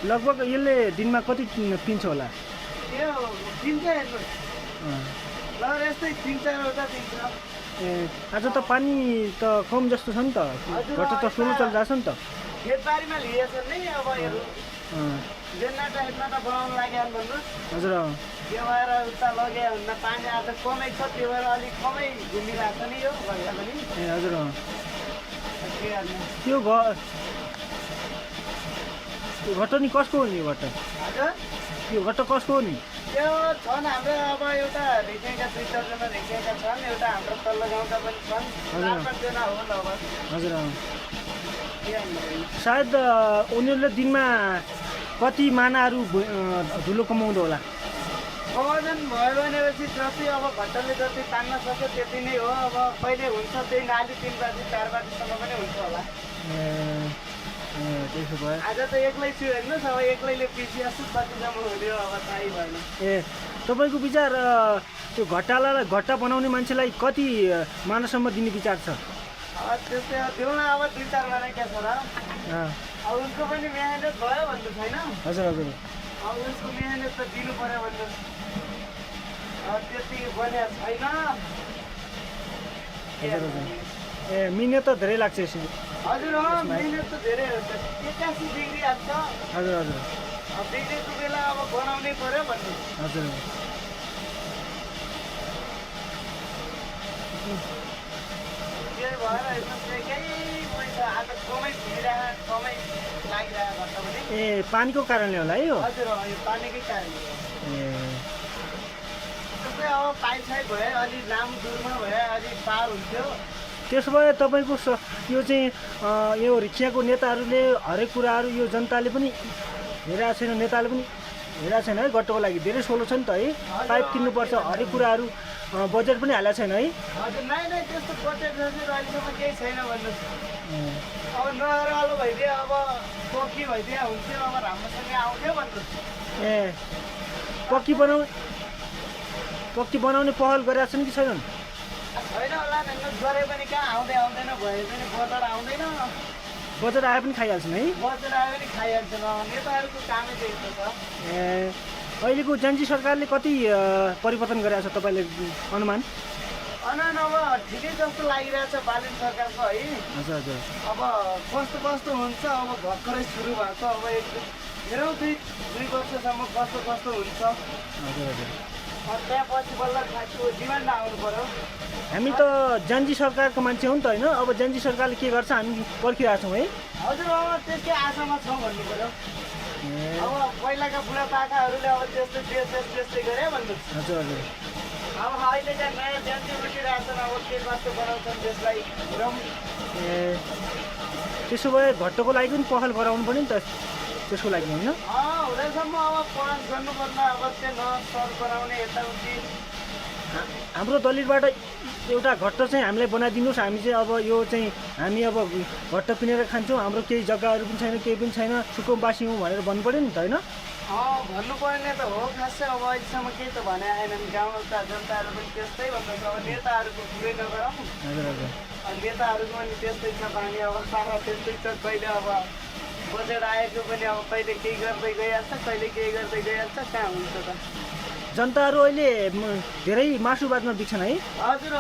लगभग यसले दिनमा कति पिन्छ होला? यो पिन्छ हेर्नुहोस् ल यस्तै 3-4 पिन्छ। ए आज त पानी त कम जस्तो छ नि त, घट्ट त स्लो चलिरहेछ नि त। खेतबारीमा लिएछन् नि अब हेर्नु जेन्नाटा हेर्नाटा बनाउनु लाग्यो भन्नुहोस्। हजुर त्यो भएर उता लग्यो हुन्न, पानी आज कमै छ त्यो भएर अलिक कमै घुमिरहेको छ नि यो भन्दा पनि। ए हजुर के गर्ने त्यो घट्ट नि कसको हो नि? यो घट्ट हजुर यो घट्ट कसको हो नि? त्यो छन् हाम्रो अब एउटा रेखेका 2-4 रेखेका छन्, एउटा हाम्रो तल्लो गाउँका पनि छन्, 4-5 जना हो ल अब। हजुर के गर्ने सायद उनीहरूले दिनमा कति मानाहरू धुलो कमाउँदो होला? कमाउन भयो भनेपछि जति अब घट्टले जति तान्न सक्यो त्यति नै हो। अब कहिले हुन्छ त्यही नाली 3 बजी 4 बजीसम्म पनि हुन्छ होला। त्यसो भए आज त एक्लै छु हेर्नुहोस्, अब एक्लैले पिसिआएको कतिसम्म हुने अब थाहै भएन। ए तपाईँको विचार त्यो घट्टा बनाउने मान्छेलाई कति मानासम्म दिने विचार छ? त्यस्तै दिउँ न अब 2-4 महिना क्या छ र। अब उसको पनि मेहनत भयो भन्नु छैन। हजुर हजुर अब उसको मेहनत त दिनु पर्यो भन्नु। अब त्यति बनिया छैन। ए मिहिनेत त धेरै लाग्छ यसरी। हजुर मिहिनेत त धेरै हुन्छ। 81 डिग्री हाल्छ। हजुर हजुर अब बिग्रेको बेला अब बनाउनै पर्यो भन्नु। हजुर त्यही भएर हेर्नुहोस् केही पैसा आज कमै भिडिरहेको कमै लागिरहेको घट्टा पनि। ए पानीको कारणले होला है यो? हजुर यो पानीकै कारणले हो। ए त्यस्तै अब पाइपसाइप भए अलि लामो दुरमा भए अलि पार हुन्थ्यो। त्यसो भए तपाईँको यो चाहिँ यो रिक्साको नेताहरूले हरेक कुराहरू यो जनताले पनि हेरेको छैन, नेताले पनि हेरेको छैन है घट्टोको लागि। धेरै सोलो छ नि त है, पाइप किन्नुपर्छ, हरेक कुराहरू बजेट पनि हालेको छैन है? हजुर नै त्यस्तो बजेट सजेट अहिलेसम्म केही छैन भन्नुहोस्। अब नरालो भइदियो, अब कोकी भइदियो हुन्थ्यो, अब राम्रोसँग आउँथ्यो भन्नुहोस्। ए पक्की बनाउने पहल गरेका छन् कि छैनन्? छैन होला हेर्नुहोस्, गरे पनि कहाँ आउँदैन भए पनि बजार आउँदैन। बजेट आए पनि खाइहाल्छन् है? बजार आयो भने खाइहाल्छन्। नेताहरूको कामै त्यस्तो छ। ए अहिलेको जेन्जी सरकारले कति परिवर्तन गरेको छ तपाईँले अनुमान? अब ठिकै जस्तो लागिरहेछ बालन सरकारको है। हजुर हजुर अब कस्तो हुन्छ, अब भर्खरै सुरु भएको, अब हेरौँ 2 वर्षसम्म कस्तो हुन्छ। हजुर हजुर त्यहाँपछि बल्ल खासको डिमान्ड आउनु पर्यो। हामी त जेन्जी सरकारको मान्छे हो नि त होइन? अब जेन्जी सरकारले के गर्छ हामी पर्खिरहेको छौँ है? हजुर अब त्यसकै आशामा छौँ भन्नु पर्यो। अब पहिलाका बुढापाकाहरूले अब त्यस्तै गरे भन्नु। हजुर हजुर अब अहिले चाहिँ नयाँ जेन्जी उठिरहेछन्, अब के कस्तो बनाउँछन् त्यसलाई हेरौँ। ए त्यसो भए घट्टोको लागि पनि पहल गराउनु पर्यो नि त त्यसको लागि होइन? हुँदैसम्म अब पहल गर्नुपर्छ। अब त्यो सर गराउने यताउति। हाम्रो दलितबाट एउटा घट्ट चाहिँ हामीलाई बनाइदिनुहोस्, हामी चाहिँ अब यो चाहिँ हामी अब घट्ट पिनेर खान्छौँ, हाम्रो केही जग्गाहरू पनि छैन, केही पनि छैन, सुकुम्बासी हौँ भनेर भन्नु पऱ्यो नि त होइन? भन्नुपर्ने त हो। खास चाहिँ अब अहिलेसम्म केही त भने आएनन्। गाउँका जनताहरू पनि त्यस्तै भन्दैछ। अब नेताहरूको कुरै नगरौँ। हजुर हजुर नेताहरूको पनि त्यस्तै छ बानी, अब सारा त्यस्तै छ। कहिले अब बजेट आएको पनि अब कहिले केही गर्दै गइहाल्छ, कहिले केही गर्दै गइहाल्छ। कहाँ हुन्छ त? जनताहरू अहिले धेरै मासुवादमा बिक्छन् है? हजुर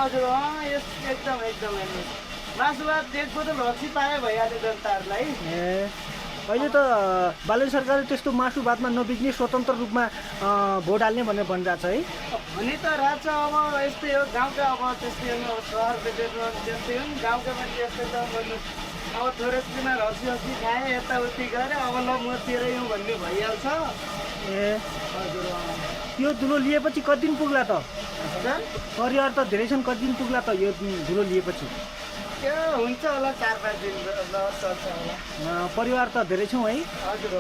एकदम हेर्नुहोस्, मासुवाद देख्यो त रक्सी पाए भइहाल्यो जनताहरूलाई। ए अहिले त बालन सरकारले त्यस्तो मासुवादमा नबिक्ने स्वतन्त्र रूपमा भोट हाल्ने भनेर भनिरहेको छ है? भनि त रहेछ। अब यस्तै हो गाउँका, अब त्यस्तै हो। सहरको त्यस्तै हो नि, गाउँका पनि त्यस्तै त भन्नुहोस्। अब थोरेस्तीमा रक्सी खाएँ, यताउति गरेँ, अब ल म तेरै हुँ भन्ने भइहाल्छ। ए हजुर यो धुलो लिएपछि कति दिन पुग्ला त? हजुर परिवार त धेरै छन्, कति दिन पुग्ला त यो धुलो लिएपछि? त्यो हुन्छ होला 4-5 दिन ल चल्छ होला। परिवार त धेरै छौँ है? हजुर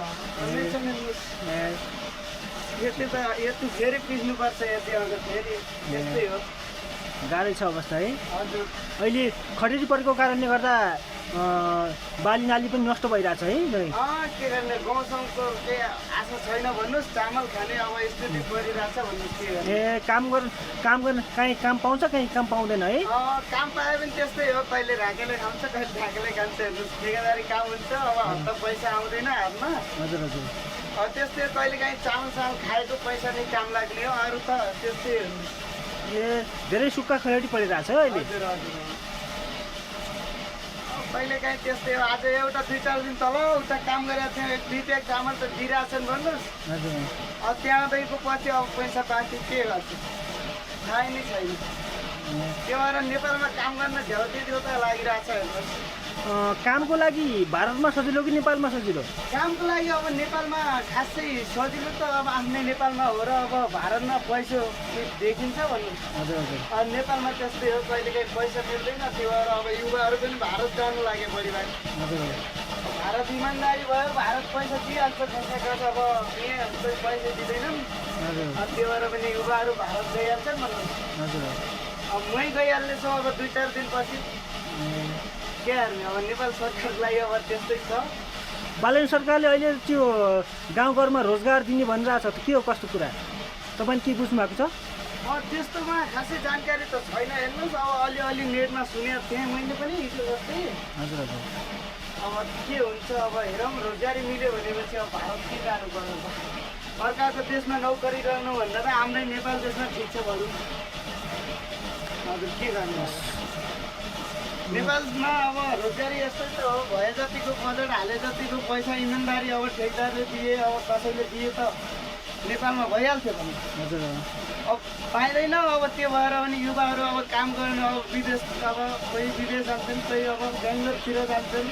यति फेरि पिस्नुपर्छ। यति अब फेरि त्यस्तै हो। गाह्रै छ अवस्था है। हजुर अहिले खडेरी परेको कारणले गर्दा बाली नाली पनि नष्ट भइरहेछ है धेरै। के गर्ने गाउँसँगको केही आशा छैन भन्नुहोस्, चामल खाने अब स्थिति परिरहेछ भन्नुहोस् के गर्ने। काम गर्न कहीँ काम पाउँछ कहीँ काम पाउँदैन है। काम पायो भने त्यस्तै हो, कहिले राखेले खान्छ कहिले ढाकेले खान्छ हेर्नुहोस्, ठेकेदारी काम हुन्छ अब हप्ता पैसा आउँदैन हातमा। हजुर हजुर त्यस्तै कहिले काहीँ चामल खाएको पैसा नै काम लाग्ने हो, अरू त त्यस्तै हेर्नुहोस्। धेरै सुक्खा खडेरी परिरहेछ है अहिले। हजुर हजुर कहिले काहीँ त्यस्तै हो। आज एउटा 2-4 दिन तल उता काम गरेको थियो, 2 ब्याग चामल त दिइरहेछन् भन्नुहोस्। हजुर त्यहाँदेखिको पछि अब पैसा बाँकी के गर्छ थाहै नै छैन। त्यो भएर नेपालमा काम गर्न झ्याउतिर त लागिरहेछ हेर्नुहोस्। कामको लागि भारतमा सजिलो कि नेपालमा सजिलो? कामको लागि अब नेपालमा खासै सजिलो त अब आफ्नै नेपालमा हो र अब भारतमा पैसा देखिन्छ भन्नु। हजुर हजुर अब नेपालमा त्यस्तै हो, कहिलेकाहीँ पैसा मिल्दैन, त्यो भएर अब युवाहरू पनि भारत जानु लाग्यो बढीभाग। हजुर भारत इमान्दारी भयो, भारत पैसा दिइहाल्छ, कसैकास अब यहाँ पैसा दिँदैनन्, हजुर त्यो भएर पनि युवाहरू भारत गइहाल्छन् भन्नु। हजुर अब मै गइहाल्नेछु अब 2-4 दिनपछि के गर्ने। अब नेपाल सरकारलाई अब त्यस्तै छ। बालन सरकारले अहिले त्यो गाउँघरमा रोजगार दिने भनिरहेछ त के हो कस्तो कुरा तपाईँले के बुझ्नु भएको छ? त्यस्तोमा खासै जानकारी त छैन हेर्नुहोस्। अब अलिअलि नेटमा सुनेको थिएँ मैले पनि हिजो जस्तै। हजुर हजुर अब के हुन्छ अब हेरौँ, रोजगारी मिल्यो भनेपछि अब भारत के गाह्रो गर्नु छ। अर्काको देशमा नौकरी गर्नु भन्दा त हाम्रै नेपाल देशमा ठिक छ भनौँ। हजुर के गर्नु नेपालमा अब रोजगारी यस्तै त हो, भए जतिको बजेट हाले जतिको पैसा इमान्दारी अब ठेकदारले दिए, अब कसैले दिए त नेपालमा भइहाल्थ्यो भने। हजुर अब पाइँदैन। अब त्यो भएर पनि युवाहरू अब काम गर्न अब विदेश, अब कोही विदेश जान्छन्, कोही अब बेङ्गलोरतिर जान्छन्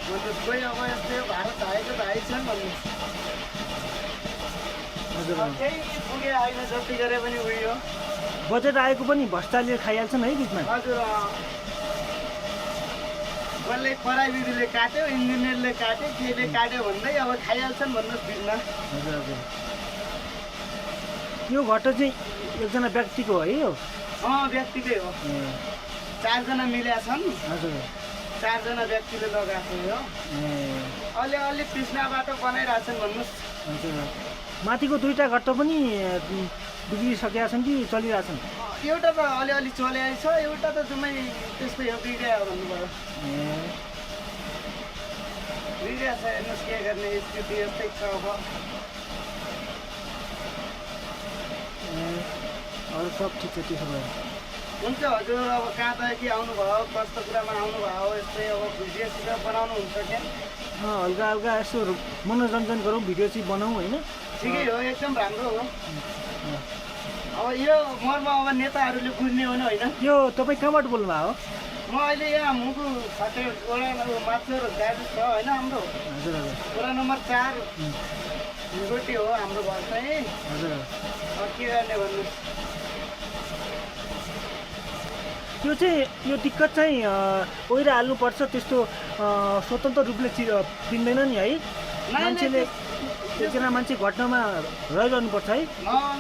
भन्नुहोस्, कोही अब यस्तै भारत आएको त आइछन् भन्नुहोस्। हजुर केही पुगे आएन, जति गरे पनि उयो बजेट आएको पनि भ्रष्टाचारले खाइहाल्छन् है बिचमा। हजुर कसले प्राइभेटले काट्यो, इन्जिनियरले काट्यो, केले काट्यो भन्दै अब खाइहाल्छन् भन्नुहोस् बिचमा। हजुर हजुर यो घटना चाहिँ एकजना व्यक्तिको हो है यो? व्यक्तिकै हो। 4 जना मिलेका छन्। हजुर 4 जना व्यक्तिले लगाएको हो। अलि कृष्ण बाटो बनाइरहेछन् भन्नुहोस्। हजुर माथिको 2टा घट्टा पनि बिग्रिसकेका छन् कि चलिरहेछन्? एउटा त अलिअलि चलेको छ, एउटा त जम्मै त्यस्तै हो, बिग्रियो भन्नुभयो। बिग्रिया छ हेर्नुहोस्, के गर्ने स्थिति यस्तै छ अब। अरू सब ठिक छ त्यसो भए? हुन्छ हजुर, अब कहाँदेखि आउनुभयो, कस्तो कुरामा आउनुभयो, यस्तै अब भिडियो सिडियो बनाउनुहुन्छ क्या? हल्का हल्का यसो मनोरञ्जन गरौँ, भिडियो चाहिँ बनाऊँ होइन? ठिकै हो, एकदम राम्रो हो। अब यो मर्म अब नेताहरूले बुझ्ने हो होइन। यो तपाईँ कहाँबाट बोल्नुभयो? म अहिले यहाँ मुगु फाटे वडा माथि गाडी छ होइन हाम्रो। हजुर हजुर वडा नम्बर 4 रोटी हो हाम्रो घर चाहिँ। हजुर के गर्ने भन्नुहोस्। त्यो चाहिँ यो दिक्कत चाहिँ ओहिरो हाल्नुपर्छ, त्यस्तो स्वतन्त्र रूपले दिँदैन नि है? मान्छेले एकजना मान्छे घटनामा रहिरहनुपर्छ है,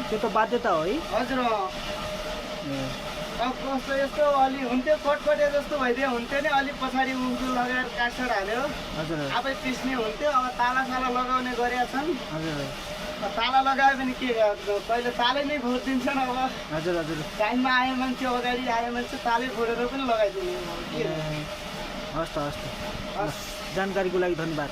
त्यो त बाध्यता हो है? हजुर अब कस्तो यस्तो अलि हुन्थ्यो, कटकटे जस्तो भइदियो हुन्थ्यो नि, अलिक पछाडि उम्सु लगाएर काठसाट हाल्यो हजुर आफै पिस्ने हुन्थ्यो। अब तालासाला लगाउने गरेका छन्। हजुर ताला लगायो भने के पहिले तालै नै फोडिदिन्छन्। अब हजुर हजुर टाइममा आयो मान्छे, अगाडि आयो मान्छे, तालै फोडेर पनि लगाइदिने। हस् त हस् त, जानकारीको लागि धन्यवाद।